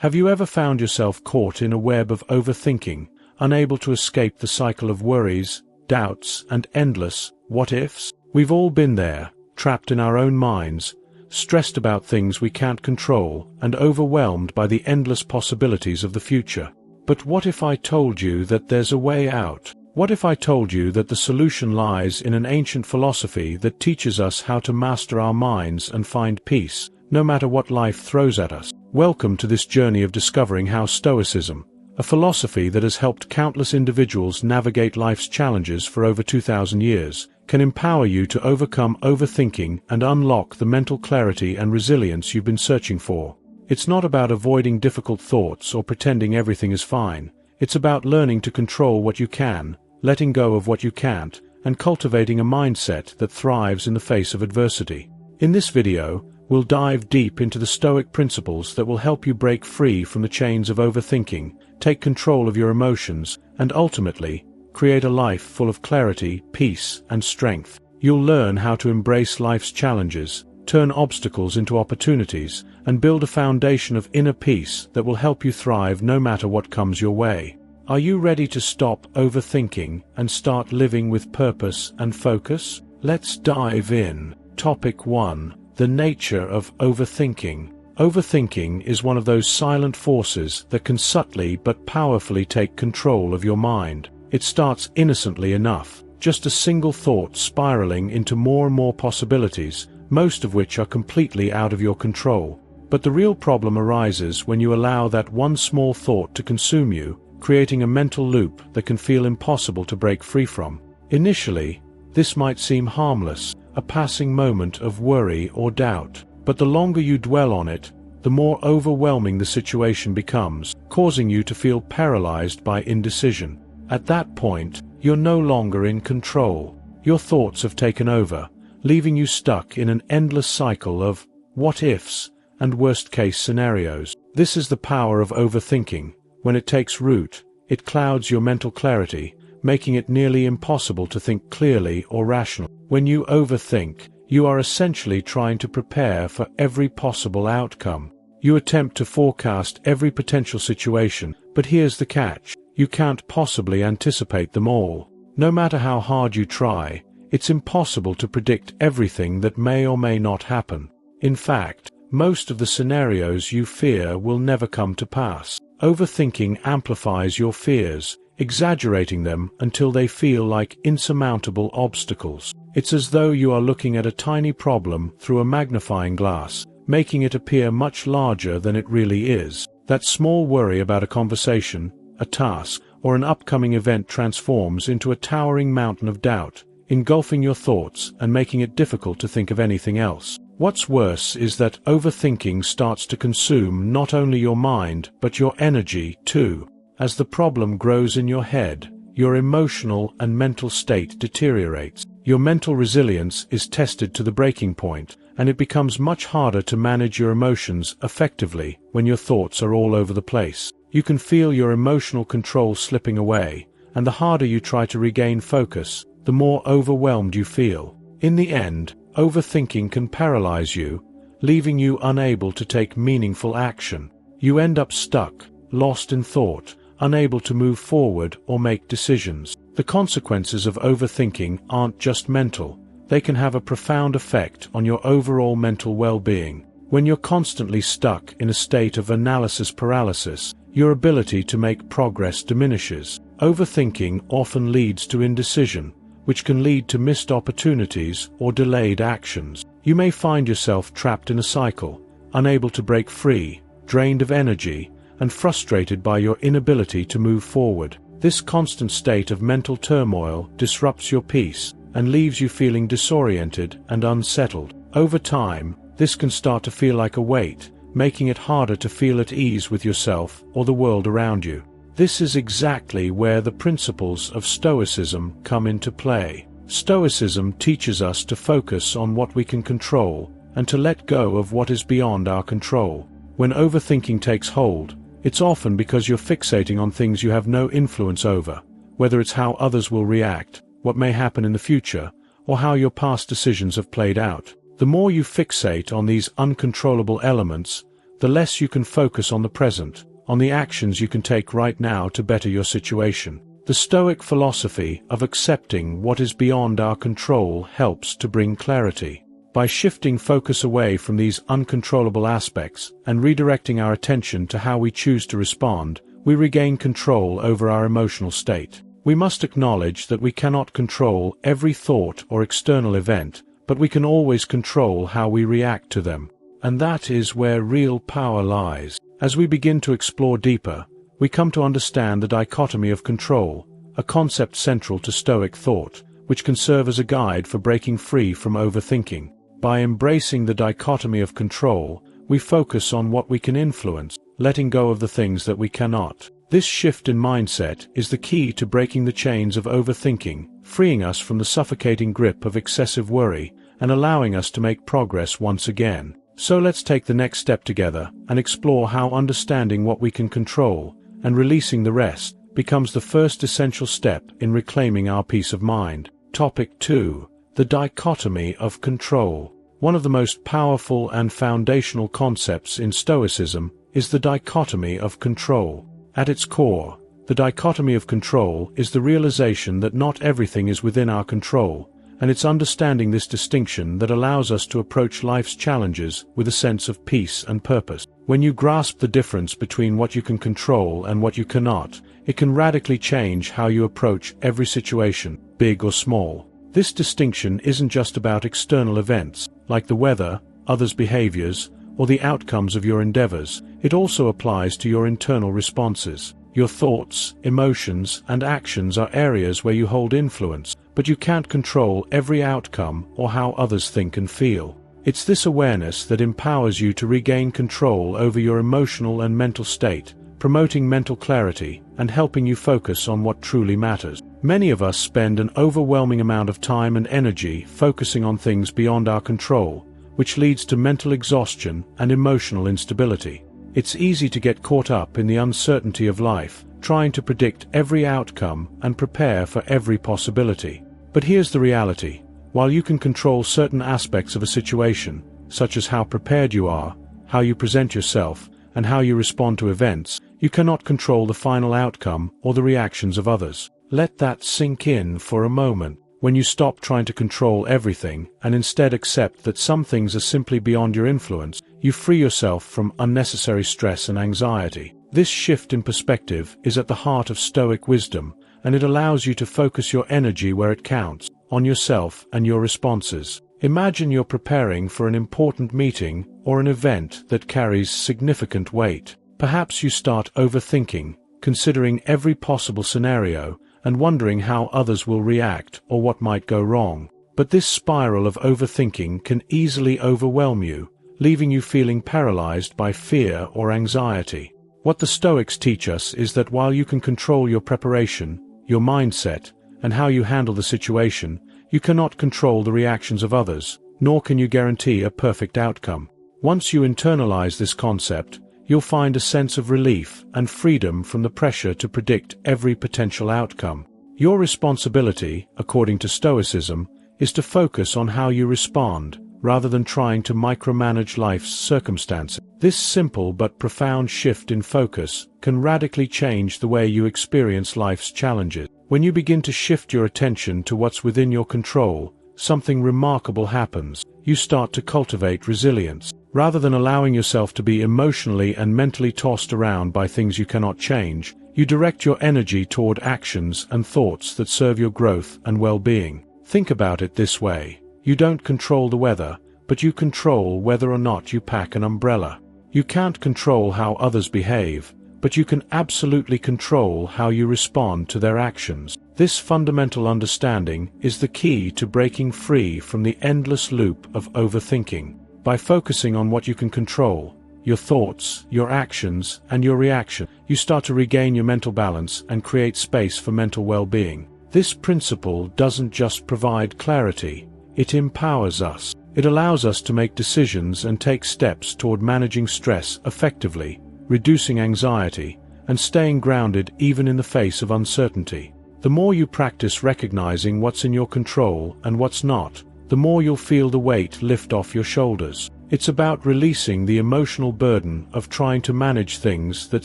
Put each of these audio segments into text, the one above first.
Have you ever found yourself caught in a web of overthinking, unable to escape the cycle of worries, doubts, and endless what-ifs? We've all been there, trapped in our own minds, stressed about things we can't control, and overwhelmed by the endless possibilities of the future. But what if I told you that there's a way out? What if I told you that the solution lies in an ancient philosophy that teaches us how to master our minds and find peace, no matter what life throws at us? Welcome to this journey of discovering how Stoicism, a philosophy that has helped countless individuals navigate life's challenges for over 2,000 years, can empower you to overcome overthinking and unlock the mental clarity and resilience you've been searching for. It's not about avoiding difficult thoughts or pretending everything is fine. It's about learning to control what you can, letting go of what you can't, and cultivating a mindset that thrives in the face of adversity. In this video, we'll dive deep into the Stoic principles that will help you break free from the chains of overthinking, take control of your emotions, and ultimately, create a life full of clarity, peace, and strength. You'll learn how to embrace life's challenges, turn obstacles into opportunities, and build a foundation of inner peace that will help you thrive no matter what comes your way. Are you ready to stop overthinking and start living with purpose and focus? Let's dive in. Topic 1. The nature of overthinking. Overthinking is one of those silent forces that can subtly but powerfully take control of your mind. It starts innocently enough, just a single thought spiraling into more and more possibilities, most of which are completely out of your control. But the real problem arises when you allow that one small thought to consume you, creating a mental loop that can feel impossible to break free from. Initially, this might seem harmless, a passing moment of worry or doubt, but the longer you dwell on it, the more overwhelming the situation becomes, causing you to feel paralyzed by indecision. At that point, you're no longer in control. Your thoughts have taken over, leaving you stuck in an endless cycle of what-ifs and worst-case scenarios. This is the power of overthinking. When it takes root, it clouds your mental clarity, making it nearly impossible to think clearly or rationally. When you overthink, you are essentially trying to prepare for every possible outcome. You attempt to forecast every potential situation, but here's the catch. You can't possibly anticipate them all. No matter how hard you try, it's impossible to predict everything that may or may not happen. In fact, most of the scenarios you fear will never come to pass. Overthinking amplifies your fears, exaggerating them until they feel like insurmountable obstacles. It's as though you are looking at a tiny problem through a magnifying glass, making it appear much larger than it really is. That small worry about a conversation, a task, or an upcoming event transforms into a towering mountain of doubt, engulfing your thoughts and making it difficult to think of anything else. What's worse is that overthinking starts to consume not only your mind but your energy too. As the problem grows in your head, your emotional and mental state deteriorates. Your mental resilience is tested to the breaking point, and it becomes much harder to manage your emotions effectively when your thoughts are all over the place. You can feel your emotional control slipping away, and the harder you try to regain focus, the more overwhelmed you feel. In the end, overthinking can paralyze you, leaving you unable to take meaningful action. You end up stuck, lost in thought, unable to move forward or make decisions. The consequences of overthinking aren't just mental. They can have a profound effect on your overall mental well-being. When you're constantly stuck in a state of analysis paralysis, your ability to make progress diminishes. Overthinking often leads to indecision, which can lead to missed opportunities or delayed actions. You may find yourself trapped in a cycle, unable to break free, drained of energy, and frustrated by your inability to move forward. This constant state of mental turmoil disrupts your peace and leaves you feeling disoriented and unsettled. Over time, this can start to feel like a weight, making it harder to feel at ease with yourself or the world around you. This is exactly where the principles of Stoicism come into play. Stoicism teaches us to focus on what we can control and to let go of what is beyond our control. When overthinking takes hold, it's often because you're fixating on things you have no influence over, whether it's how others will react, what may happen in the future, or how your past decisions have played out. The more you fixate on these uncontrollable elements, the less you can focus on the present, on the actions you can take right now to better your situation. The Stoic philosophy of accepting what is beyond our control helps to bring clarity. By shifting focus away from these uncontrollable aspects and redirecting our attention to how we choose to respond, we regain control over our emotional state. We must acknowledge that we cannot control every thought or external event, but we can always control how we react to them. And that is where real power lies. As we begin to explore deeper, we come to understand the dichotomy of control, a concept central to Stoic thought, which can serve as a guide for breaking free from overthinking. By embracing the dichotomy of control, we focus on what we can influence, letting go of the things that we cannot. This shift in mindset is the key to breaking the chains of overthinking, freeing us from the suffocating grip of excessive worry, and allowing us to make progress once again. So let's take the next step together and explore how understanding what we can control and releasing the rest becomes the first essential step in reclaiming our peace of mind. Topic 2. The dichotomy of control. One of the most powerful and foundational concepts in Stoicism is the dichotomy of control. At its core, the dichotomy of control is the realization that not everything is within our control, and it's understanding this distinction that allows us to approach life's challenges with a sense of peace and purpose. When you grasp the difference between what you can control and what you cannot, it can radically change how you approach every situation, big or small. This distinction isn't just about external events, like the weather, others' behaviors, or the outcomes of your endeavors. It also applies to your internal responses. Your thoughts, emotions, and actions are areas where you hold influence, but you can't control every outcome or how others think and feel. It's this awareness that empowers you to regain control over your emotional and mental state, promoting mental clarity and helping you focus on what truly matters. Many of us spend an overwhelming amount of time and energy focusing on things beyond our control, which leads to mental exhaustion and emotional instability. It's easy to get caught up in the uncertainty of life, trying to predict every outcome and prepare for every possibility. But here's the reality. While you can control certain aspects of a situation, such as how prepared you are, how you present yourself, and how you respond to events, you cannot control the final outcome or the reactions of others. Let that sink in for a moment. When you stop trying to control everything and instead accept that some things are simply beyond your influence, you free yourself from unnecessary stress and anxiety. This shift in perspective is at the heart of Stoic wisdom, and it allows you to focus your energy where it counts, on yourself and your responses. Imagine you're preparing for an important meeting or an event that carries significant weight. Perhaps you start overthinking, considering every possible scenario, and wondering how others will react or what might go wrong. But this spiral of overthinking can easily overwhelm you, leaving you feeling paralyzed by fear or anxiety. What the Stoics teach us is that while you can control your preparation, your mindset, and how you handle the situation, you cannot control the reactions of others, nor can you guarantee a perfect outcome. Once you internalize this concept, you'll find a sense of relief and freedom from the pressure to predict every potential outcome. Your responsibility, according to Stoicism, is to focus on how you respond, rather than trying to micromanage life's circumstances. This simple but profound shift in focus can radically change the way you experience life's challenges. When you begin to shift your attention to what's within your control, something remarkable happens. You start to cultivate resilience. Rather than allowing yourself to be emotionally and mentally tossed around by things you cannot change, you direct your energy toward actions and thoughts that serve your growth and well-being. Think about it this way. You don't control the weather, but you control whether or not you pack an umbrella. You can't control how others behave, but you can absolutely control how you respond to their actions. This fundamental understanding is the key to breaking free from the endless loop of overthinking. By focusing on what you can control, your thoughts, your actions, and your reaction, you start to regain your mental balance and create space for mental well-being. This principle doesn't just provide clarity, it empowers us. It allows us to make decisions and take steps toward managing stress effectively, reducing anxiety, and staying grounded even in the face of uncertainty. The more you practice recognizing what's in your control and what's not, the more you'll feel the weight lift off your shoulders. It's about releasing the emotional burden of trying to manage things that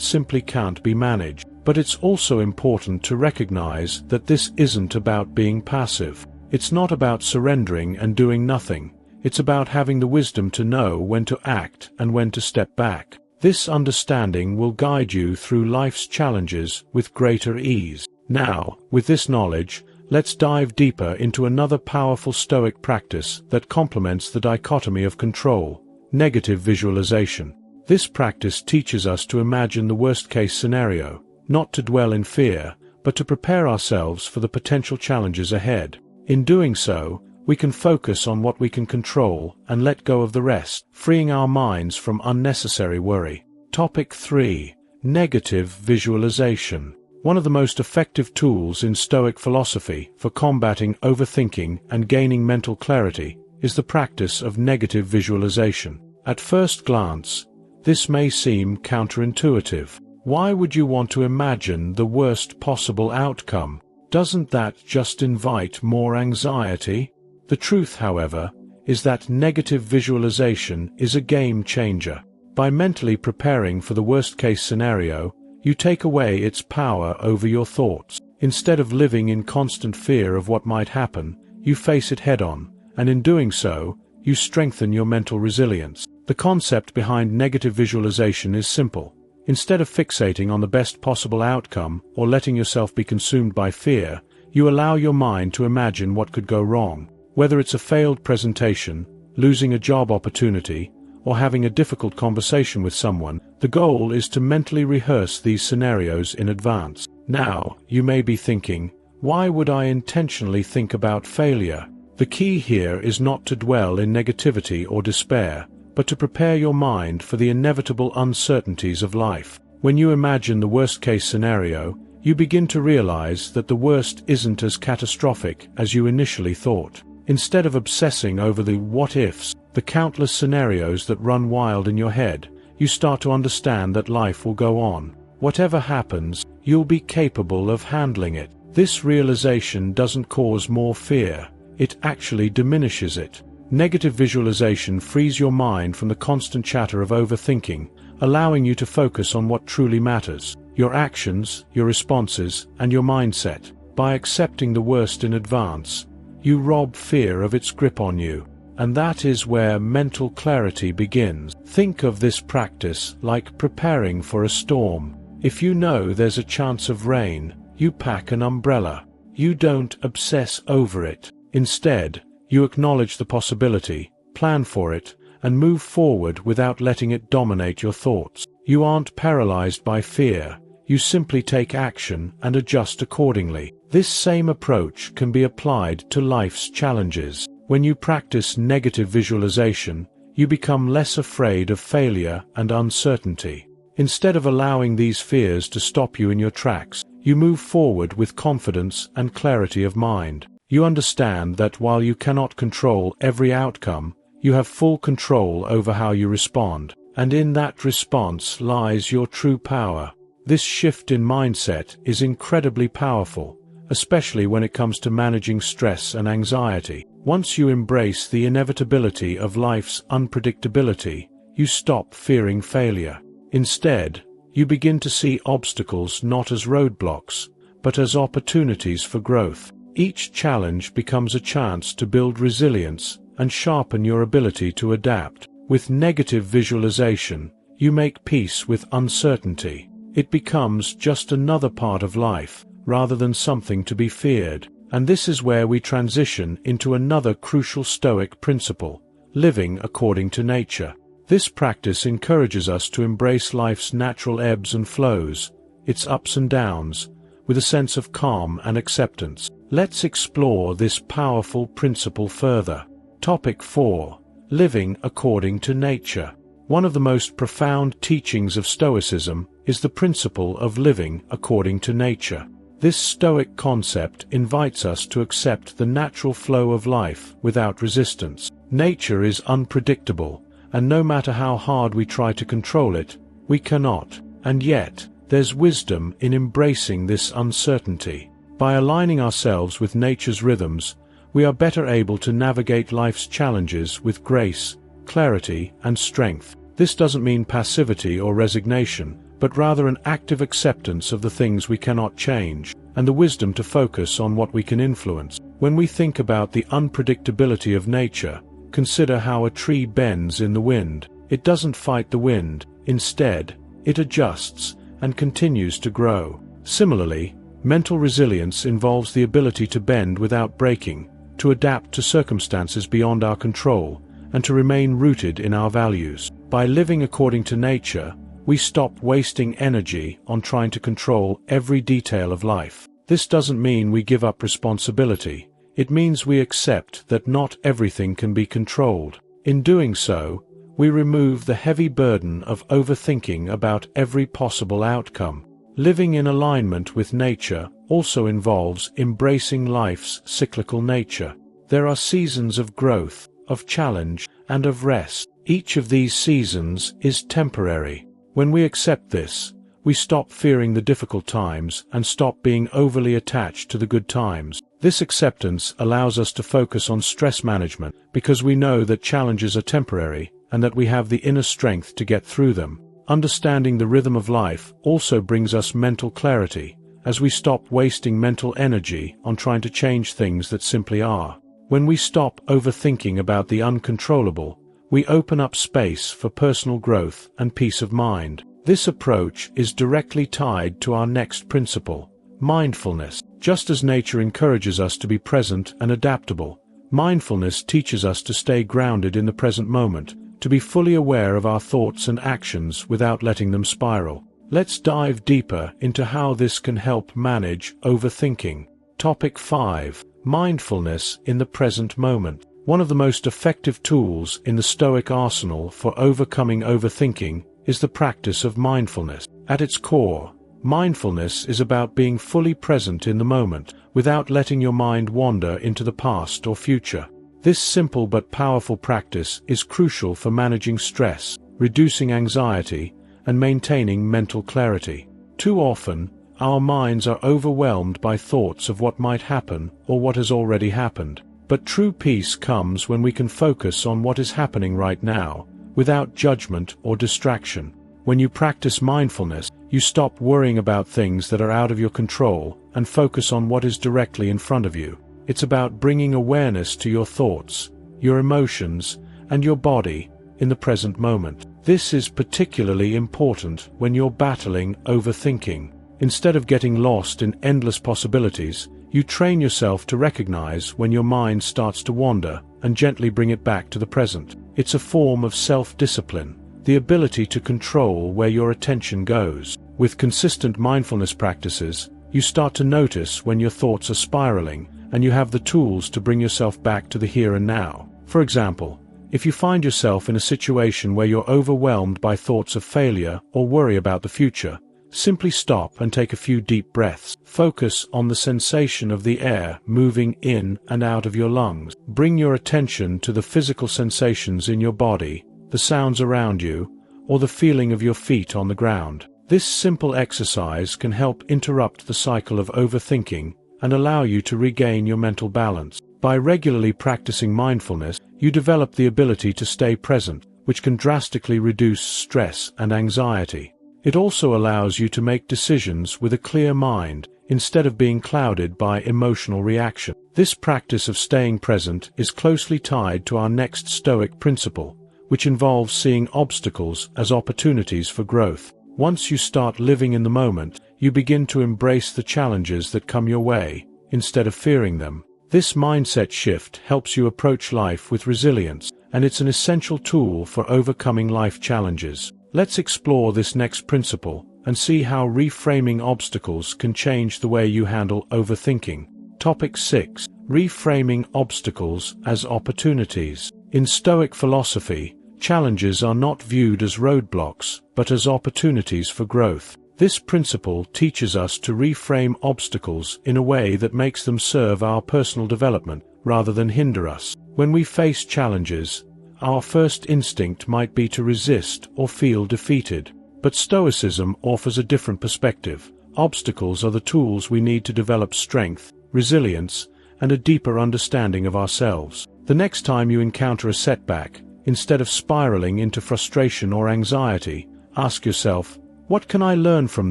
simply can't be managed. But it's also important to recognize that this isn't about being passive. It's not about surrendering and doing nothing. It's about having the wisdom to know when to act and when to step back. This understanding will guide you through life's challenges with greater ease. Now, with this knowledge, let's dive deeper into another powerful Stoic practice that complements the dichotomy of control: negative visualization. This practice teaches us to imagine the worst-case scenario, not to dwell in fear, but to prepare ourselves for the potential challenges ahead. In doing so, we can focus on what we can control and let go of the rest, freeing our minds from unnecessary worry. Topic 3. Negative visualization. One of the most effective tools in Stoic philosophy for combating overthinking and gaining mental clarity is the practice of negative visualization. At first glance, this may seem counterintuitive. Why would you want to imagine the worst possible outcome? Doesn't that just invite more anxiety? The truth, however, is that negative visualization is a game changer. By mentally preparing for the worst-case scenario, you take away its power over your thoughts. Instead of living in constant fear of what might happen, you face it head-on, and in doing so, you strengthen your mental resilience. The concept behind negative visualization is simple. Instead of fixating on the best possible outcome or letting yourself be consumed by fear, you allow your mind to imagine what could go wrong. Whether it's a failed presentation, losing a job opportunity, or having a difficult conversation with someone, the goal is to mentally rehearse these scenarios in advance. Now, you may be thinking, why would I intentionally think about failure? The key here is not to dwell in negativity or despair, but to prepare your mind for the inevitable uncertainties of life. When you imagine the worst-case scenario, you begin to realize that the worst isn't as catastrophic as you initially thought. Instead of obsessing over the what-ifs, the countless scenarios that run wild in your head, you start to understand that life will go on. Whatever happens, you'll be capable of handling it. This realization doesn't cause more fear, it actually diminishes it. Negative visualization frees your mind from the constant chatter of overthinking, allowing you to focus on what truly matters: your actions, your responses, and your mindset. By accepting the worst in advance, you rob fear of its grip on you. And that is where mental clarity begins. Think of this practice like preparing for a storm. If you know there's a chance of rain, you pack an umbrella. You don't obsess over it. Instead, you acknowledge the possibility, plan for it, and move forward without letting it dominate your thoughts. You aren't paralyzed by fear. You simply take action and adjust accordingly. This same approach can be applied to life's challenges. When you practice negative visualization, you become less afraid of failure and uncertainty. Instead of allowing these fears to stop you in your tracks, you move forward with confidence and clarity of mind. You understand that while you cannot control every outcome, you have full control over how you respond, and in that response lies your true power. This shift in mindset is incredibly powerful, especially when it comes to managing stress and anxiety. Once you embrace the inevitability of life's unpredictability, you stop fearing failure. Instead, you begin to see obstacles not as roadblocks, but as opportunities for growth. Each challenge becomes a chance to build resilience and sharpen your ability to adapt. With negative visualization, you make peace with uncertainty. It becomes just another part of life, rather than something to be feared. And this is where we transition into another crucial Stoic principle: living according to nature. This practice encourages us to embrace life's natural ebbs and flows, its ups and downs, with a sense of calm and acceptance. Let's explore this powerful principle further. Topic 4. Living according to nature. One of the most profound teachings of Stoicism is the principle of living according to nature. This Stoic concept invites us to accept the natural flow of life without resistance. Nature is unpredictable, and no matter how hard we try to control it, we cannot. And yet, there's wisdom in embracing this uncertainty. By aligning ourselves with nature's rhythms, we are better able to navigate life's challenges with grace, clarity, and strength. This doesn't mean passivity or resignation, but rather an active acceptance of the things we cannot change, and the wisdom to focus on what we can influence. When we think about the unpredictability of nature, consider how a tree bends in the wind. It doesn't fight the wind, instead, it adjusts and continues to grow. Similarly, mental resilience involves the ability to bend without breaking, to adapt to circumstances beyond our control, and to remain rooted in our values. By living according to nature, we stop wasting energy on trying to control every detail of life. This doesn't mean we give up responsibility. It means we accept that not everything can be controlled. In doing so, we remove the heavy burden of overthinking about every possible outcome. Living in alignment with nature also involves embracing life's cyclical nature. There are seasons of growth, of challenge, and of rest. Each of these seasons is temporary. When we accept this, we stop fearing the difficult times and stop being overly attached to the good times. This acceptance allows us to focus on stress management because we know that challenges are temporary and that we have the inner strength to get through them. Understanding the rhythm of life also brings us mental clarity, as we stop wasting mental energy on trying to change things that simply are. When we stop overthinking about the uncontrollable, we open up space for personal growth and peace of mind. This approach is directly tied to our next principle, mindfulness. Just as nature encourages us to be present and adaptable, mindfulness teaches us to stay grounded in the present moment, to be fully aware of our thoughts and actions without letting them spiral. Let's dive deeper into how this can help manage overthinking. Topic 5. Mindfulness in the present moment. One of the most effective tools in the Stoic arsenal for overcoming overthinking is the practice of mindfulness. At its core, mindfulness is about being fully present in the moment, without letting your mind wander into the past or future. This simple but powerful practice is crucial for managing stress, reducing anxiety, and maintaining mental clarity. Too often, our minds are overwhelmed by thoughts of what might happen or what has already happened. But true peace comes when we can focus on what is happening right now, without judgment or distraction. When you practice mindfulness, you stop worrying about things that are out of your control and focus on what is directly in front of you. It's about bringing awareness to your thoughts, your emotions, and your body in the present moment. This is particularly important when you're battling overthinking. Instead of getting lost in endless possibilities, you train yourself to recognize when your mind starts to wander and gently bring it back to the present. It's a form of self-discipline, the ability to control where your attention goes. With consistent mindfulness practices, you start to notice when your thoughts are spiraling, and you have the tools to bring yourself back to the here and now. For example, if you find yourself in a situation where you're overwhelmed by thoughts of failure or worry about the future, simply stop and take a few deep breaths. Focus on the sensation of the air moving in and out of your lungs. Bring your attention to the physical sensations in your body, the sounds around you, or the feeling of your feet on the ground. This simple exercise can help interrupt the cycle of overthinking and allow you to regain your mental balance. By regularly practicing mindfulness, you develop the ability to stay present, which can drastically reduce stress and anxiety. It also allows you to make decisions with a clear mind, instead of being clouded by emotional reaction. This practice of staying present is closely tied to our next Stoic principle, which involves seeing obstacles as opportunities for growth. Once you start living in the moment, you begin to embrace the challenges that come your way, instead of fearing them. This mindset shift helps you approach life with resilience, and it's an essential tool for overcoming life challenges. Let's explore this next principle and see how reframing obstacles can change the way you handle overthinking. Topic 6. Reframing obstacles as opportunities. In Stoic philosophy, challenges are not viewed as roadblocks, but as opportunities for growth. This principle teaches us to reframe obstacles in a way that makes them serve our personal development rather than hinder us. When we face challenges, our first instinct might be to resist or feel defeated. But Stoicism offers a different perspective. Obstacles are the tools we need to develop strength, resilience, and a deeper understanding of ourselves. The next time you encounter a setback, Instead of spiraling into frustration or anxiety, ask yourself, what can I learn from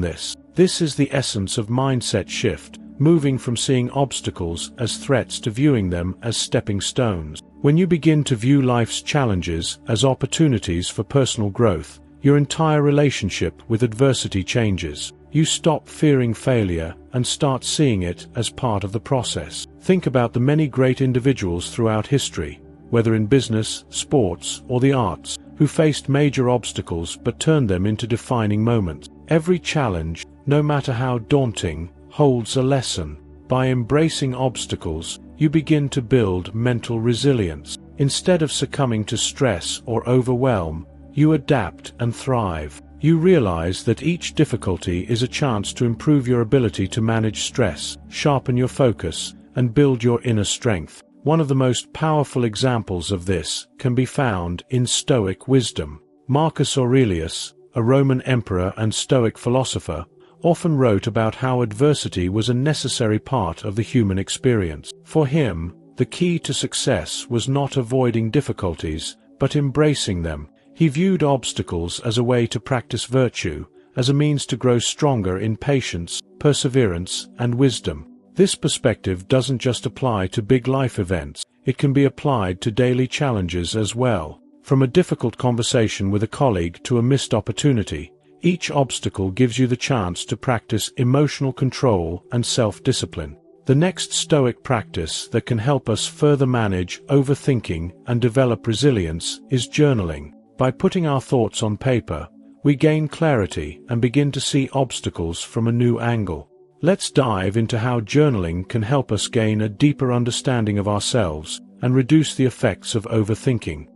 this? This is the essence of mindset shift, moving from seeing obstacles as threats to viewing them as stepping stones. When you begin to view life's challenges as opportunities for personal growth, your entire relationship with adversity changes. You stop fearing failure and start seeing it as part of the process. Think about the many great individuals throughout history, whether in business, sports, or the arts, who faced major obstacles but turned them into defining moments. Every challenge, no matter how daunting, holds a lesson. By embracing obstacles, you begin to build mental resilience. Instead of succumbing to stress or overwhelm, you adapt and thrive. You realize that each difficulty is a chance to improve your ability to manage stress, sharpen your focus, and build your inner strength. One of the most powerful examples of this can be found in Stoic wisdom. Marcus Aurelius, a Roman emperor and Stoic philosopher, often wrote about how adversity was a necessary part of the human experience. For him, the key to success was not avoiding difficulties, but embracing them. He viewed obstacles as a way to practice virtue, as a means to grow stronger in patience, perseverance, and wisdom. This perspective doesn't just apply to big life events, it can be applied to daily challenges as well. From a difficult conversation with a colleague to a missed opportunity, each obstacle gives you the chance to practice emotional control and self-discipline. The next Stoic practice that can help us further manage overthinking and develop resilience is journaling. By putting our thoughts on paper, we gain clarity and begin to see obstacles from a new angle. Let's dive into how journaling can help us gain a deeper understanding of ourselves and reduce the effects of overthinking.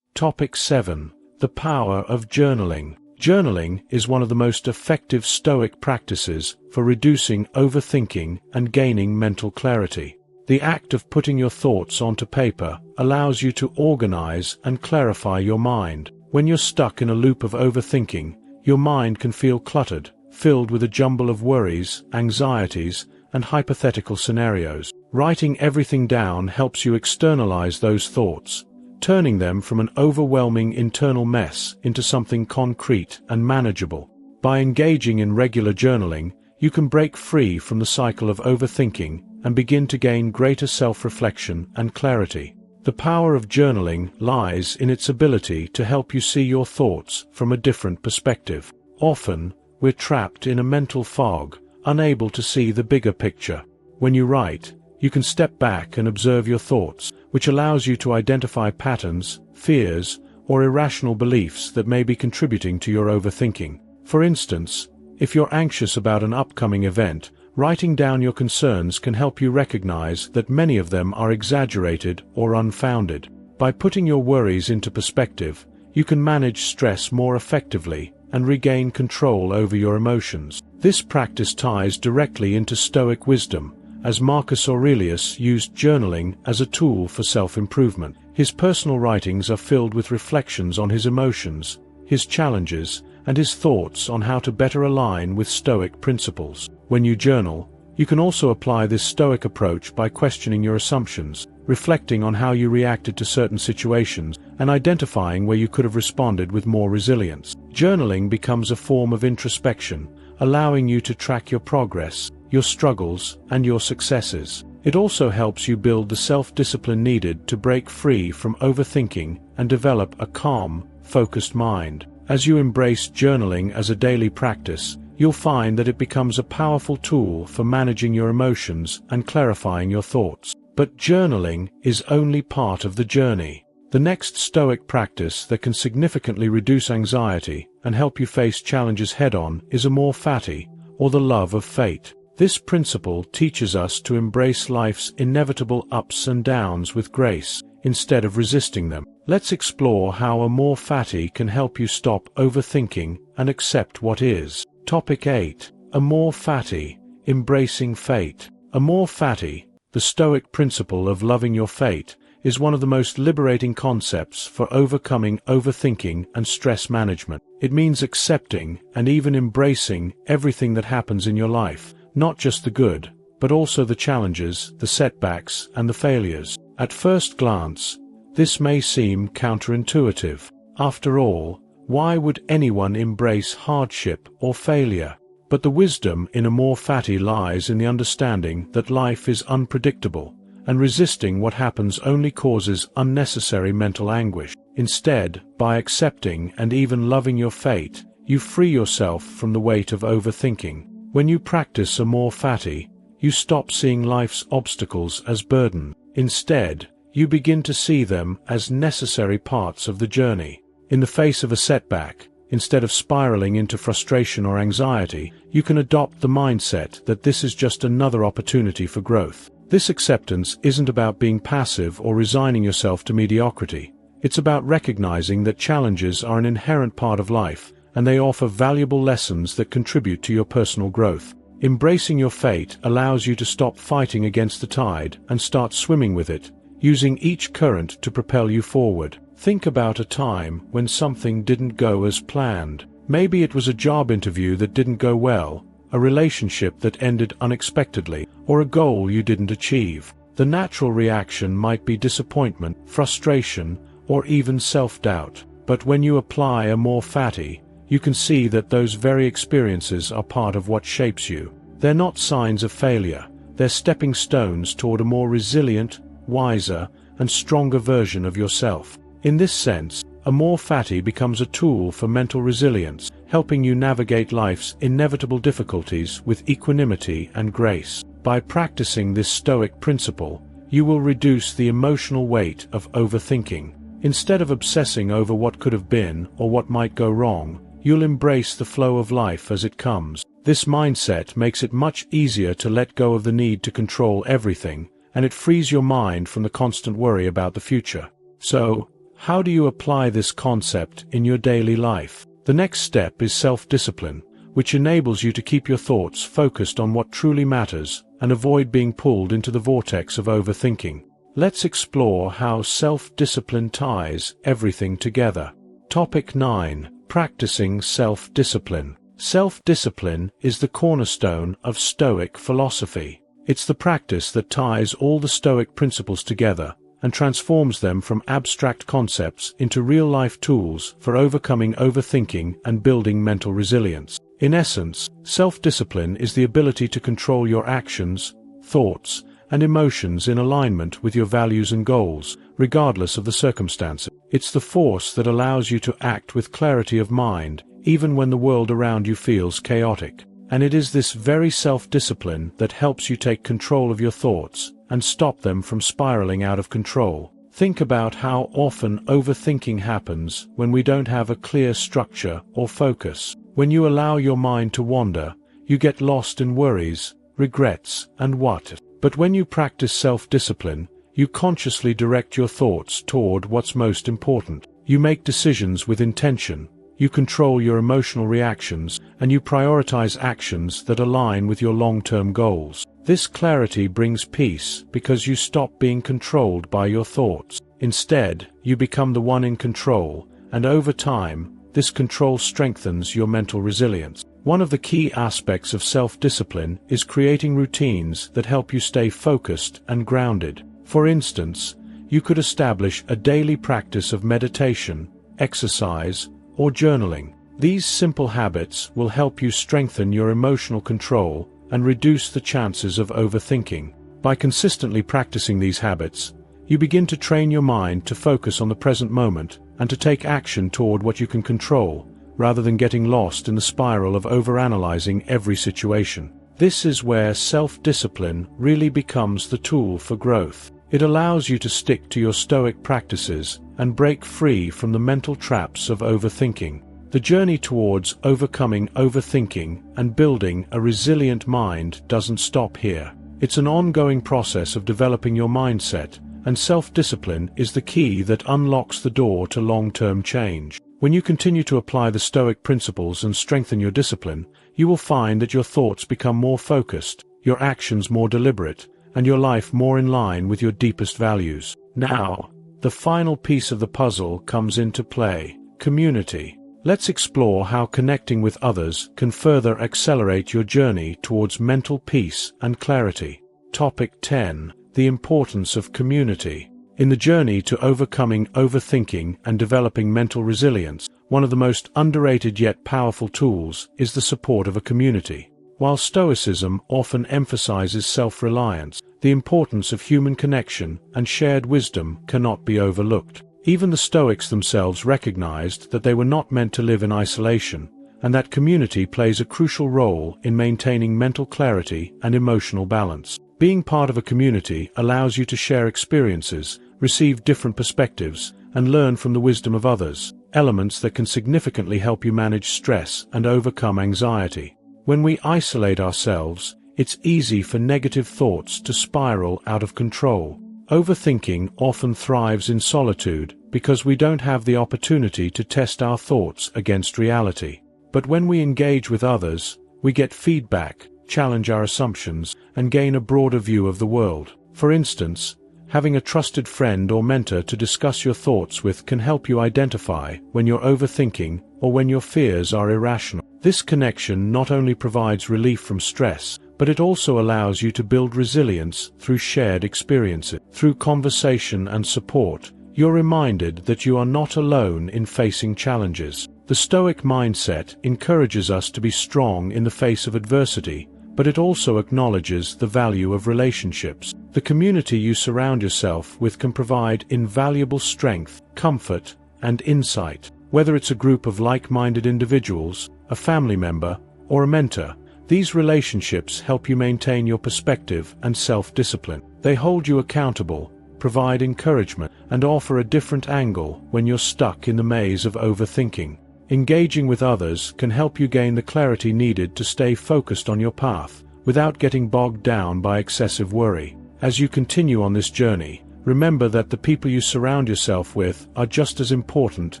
Topic 7. The power of journaling. Journaling is one of the most effective Stoic practices for reducing overthinking and gaining mental clarity. The act of putting your thoughts onto paper allows you to organize and clarify your mind. When you're stuck in a loop of overthinking, your mind can feel cluttered, filled with a jumble of worries, anxieties, and hypothetical scenarios. Writing everything down helps you externalize those thoughts, turning them from an overwhelming internal mess into something concrete and manageable. By engaging in regular journaling, you can break free from the cycle of overthinking and begin to gain greater self-reflection and clarity. The power of journaling lies in its ability to help you see your thoughts from a different perspective. Often, we're trapped in a mental fog, unable to see the bigger picture. When you write, you can step back and observe your thoughts, which allows you to identify patterns, fears, or irrational beliefs that may be contributing to your overthinking. For instance, if you're anxious about an upcoming event, writing down your concerns can help you recognize that many of them are exaggerated or unfounded. By putting your worries into perspective, you can manage stress more effectively and regain control over your emotions. This practice ties directly into Stoic wisdom, as Marcus Aurelius used journaling as a tool for self-improvement. His personal writings are filled with reflections on his emotions, his challenges, and his thoughts on how to better align with Stoic principles. When you journal, you can also apply this Stoic approach by questioning your assumptions, reflecting on how you reacted to certain situations, and identifying where you could have responded with more resilience. Journaling becomes a form of introspection, allowing you to track your progress, your struggles, and your successes. It also helps you build the self-discipline needed to break free from overthinking and develop a calm, focused mind. As you embrace journaling as a daily practice, you'll find that it becomes a powerful tool for managing your emotions and clarifying your thoughts. But journaling is only part of the journey. The next Stoic practice that can significantly reduce anxiety and help you face challenges head-on is Amor Fati, or the love of fate. This principle teaches us to embrace life's inevitable ups and downs with grace, instead of resisting them. Let's explore how Amor Fati can help you stop overthinking and accept what is. Topic 8. Amor Fati, embracing fate. Amor Fati, the Stoic principle of loving your fate, is one of the most liberating concepts for overcoming overthinking and stress management. It means accepting and even embracing everything that happens in your life, not just the good, but also the challenges, the setbacks, and the failures. At first glance, This may seem counterintuitive. After all, why would anyone embrace hardship or failure? But the wisdom in Amor Fati lies in the understanding that life is unpredictable, and resisting what happens only causes unnecessary mental anguish. Instead, by accepting and even loving your fate, you free yourself from the weight of overthinking. When you practice Amor Fati, you stop seeing life's obstacles as burden. Instead, you begin to see them as necessary parts of the journey. In the face of a setback, instead of spiraling into frustration or anxiety, you can adopt the mindset that this is just another opportunity for growth. This acceptance isn't about being passive or resigning yourself to mediocrity. It's about recognizing that challenges are an inherent part of life, and they offer valuable lessons that contribute to your personal growth. Embracing your fate allows you to stop fighting against the tide and start swimming with it, using each current to propel you forward. Think about a time when something didn't go as planned. Maybe it was a job interview that didn't go well, a relationship that ended unexpectedly, or a goal you didn't achieve. The natural reaction might be disappointment, frustration, or even self-doubt. But when you apply Amor Fati, you can see that those very experiences are part of what shapes you. They're not signs of failure. They're stepping stones toward a more resilient, wiser, and stronger version of yourself. In this sense, Amor Fati becomes a tool for mental resilience, helping you navigate life's inevitable difficulties with equanimity and grace. By practicing this Stoic principle, you will reduce the emotional weight of overthinking. Instead of obsessing over what could have been or what might go wrong, you'll embrace the flow of life as it comes. This mindset makes it much easier to let go of the need to control everything, and it frees your mind from the constant worry about the future. So, how do you apply this concept in your daily life? The next step is self-discipline, which enables you to keep your thoughts focused on what truly matters and avoid being pulled into the vortex of overthinking. Let's explore how self-discipline ties everything together. Topic 9. Practicing self-discipline. Self-discipline is the cornerstone of Stoic philosophy. It's the practice that ties all the Stoic principles together and transforms them from abstract concepts into real-life tools for overcoming overthinking and building mental resilience. In essence, self-discipline is the ability to control your actions, thoughts, and emotions in alignment with your values and goals, regardless of the circumstances. It's the force that allows you to act with clarity of mind, even when the world around you feels chaotic. And it is this very self-discipline that helps you take control of your thoughts and stop them from spiraling out of control. Think about how often overthinking happens when we don't have a clear structure or focus. When you allow your mind to wander, you get lost in worries, regrets, and what if. But when you practice self-discipline, you consciously direct your thoughts toward what's most important. You make decisions with intention, you control your emotional reactions, and you prioritize actions that align with your long-term goals. This clarity brings peace because you stop being controlled by your thoughts. Instead, you become the one in control, and over time, this control strengthens your mental resilience. One of the key aspects of self-discipline is creating routines that help you stay focused and grounded. For instance, you could establish a daily practice of meditation, exercise, or journaling. These simple habits will help you strengthen your emotional control and reduce the chances of overthinking. By consistently practicing these habits, you begin to train your mind to focus on the present moment and to take action toward what you can control, rather than getting lost in the spiral of overanalyzing every situation. This is where self-discipline really becomes the tool for growth. It allows you to stick to your Stoic practices and break free from the mental traps of overthinking. The journey towards overcoming overthinking and building a resilient mind doesn't stop here. It's an ongoing process of developing your mindset, and self-discipline is the key that unlocks the door to long-term change. When you continue to apply the Stoic principles and strengthen your discipline, you will find that your thoughts become more focused, your actions more deliberate, and your life more in line with your deepest values. Now, the final piece of the puzzle comes into play: community. Let's explore how connecting with others can further accelerate your journey towards mental peace and clarity. Topic 10. The importance of community. In the journey to overcoming overthinking and developing mental resilience, one of the most underrated yet powerful tools is the support of a community. While Stoicism often emphasizes self-reliance, the importance of human connection and shared wisdom cannot be overlooked. Even the Stoics themselves recognized that they were not meant to live in isolation, and that community plays a crucial role in maintaining mental clarity and emotional balance. Being part of a community allows you to share experiences, receive different perspectives, and learn from the wisdom of others, elements that can significantly help you manage stress and overcome anxiety. When we isolate ourselves, it's easy for negative thoughts to spiral out of control. Overthinking often thrives in solitude because we don't have the opportunity to test our thoughts against reality. But when we engage with others, we get feedback, challenge our assumptions, and gain a broader view of the world. For instance, having a trusted friend or mentor to discuss your thoughts with can help you identify when you're overthinking or when your fears are irrational. This connection not only provides relief from stress, but it also allows you to build resilience through shared experiences. Through conversation and support, you're reminded that you are not alone in facing challenges. The Stoic mindset encourages us to be strong in the face of adversity, but it also acknowledges the value of relationships. The community you surround yourself with can provide invaluable strength, comfort, and insight. Whether it's a group of like-minded individuals, a family member, or a mentor, these relationships help you maintain your perspective and self-discipline. They hold you accountable, provide encouragement, and offer a different angle when you're stuck in the maze of overthinking. Engaging with others can help you gain the clarity needed to stay focused on your path, without getting bogged down by excessive worry. As you continue on this journey, remember that the people you surround yourself with are just as important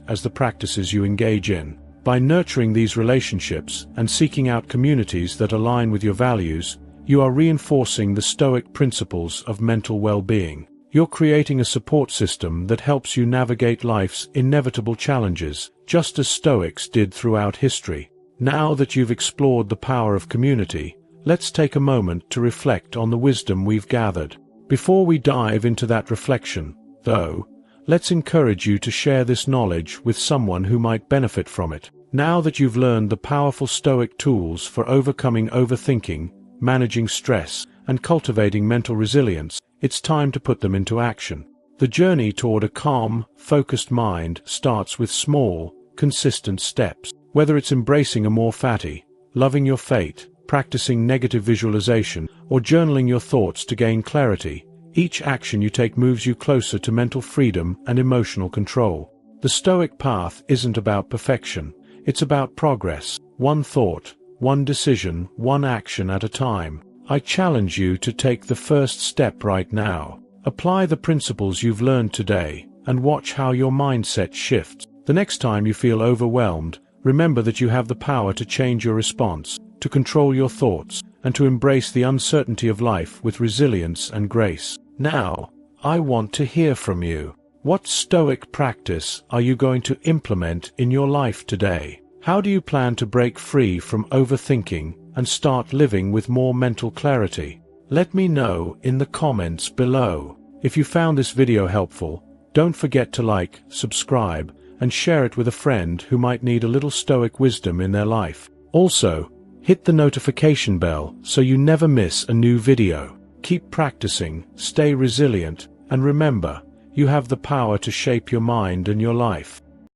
as the practices you engage in. By nurturing these relationships and seeking out communities that align with your values, you are reinforcing the Stoic principles of mental well-being. You're creating a support system that helps you navigate life's inevitable challenges, just as Stoics did throughout history. Now that you've explored the power of community, let's take a moment to reflect on the wisdom we've gathered. Before we dive into that reflection, though, let's encourage you to share this knowledge with someone who might benefit from it. Now that you've learned the powerful Stoic tools for overcoming overthinking, managing stress, and cultivating mental resilience, it's time to put them into action. The journey toward a calm, focused mind starts with small, consistent steps. Whether it's embracing Amor Fati, loving your fate, practicing negative visualization, or journaling your thoughts to gain clarity, each action you take moves you closer to mental freedom and emotional control. The Stoic path isn't about perfection, it's about progress, one thought, one decision, one action at a time. I challenge you to take the first step right now. Apply the principles you've learned today, and watch how your mindset shifts. The next time you feel overwhelmed, remember that you have the power to change your response, to control your thoughts, and to embrace the uncertainty of life with resilience and grace. Now, I want to hear from you. What Stoic practice are you going to implement in your life today? How do you plan to break free from overthinking and start living with more mental clarity? Let me know in the comments below. If you found this video helpful, don't forget to like, subscribe, and share it with a friend who might need a little Stoic wisdom in their life. Also, hit the notification bell so you never miss a new video. Keep practicing, stay resilient, and remember, you have the power to shape your mind and your life.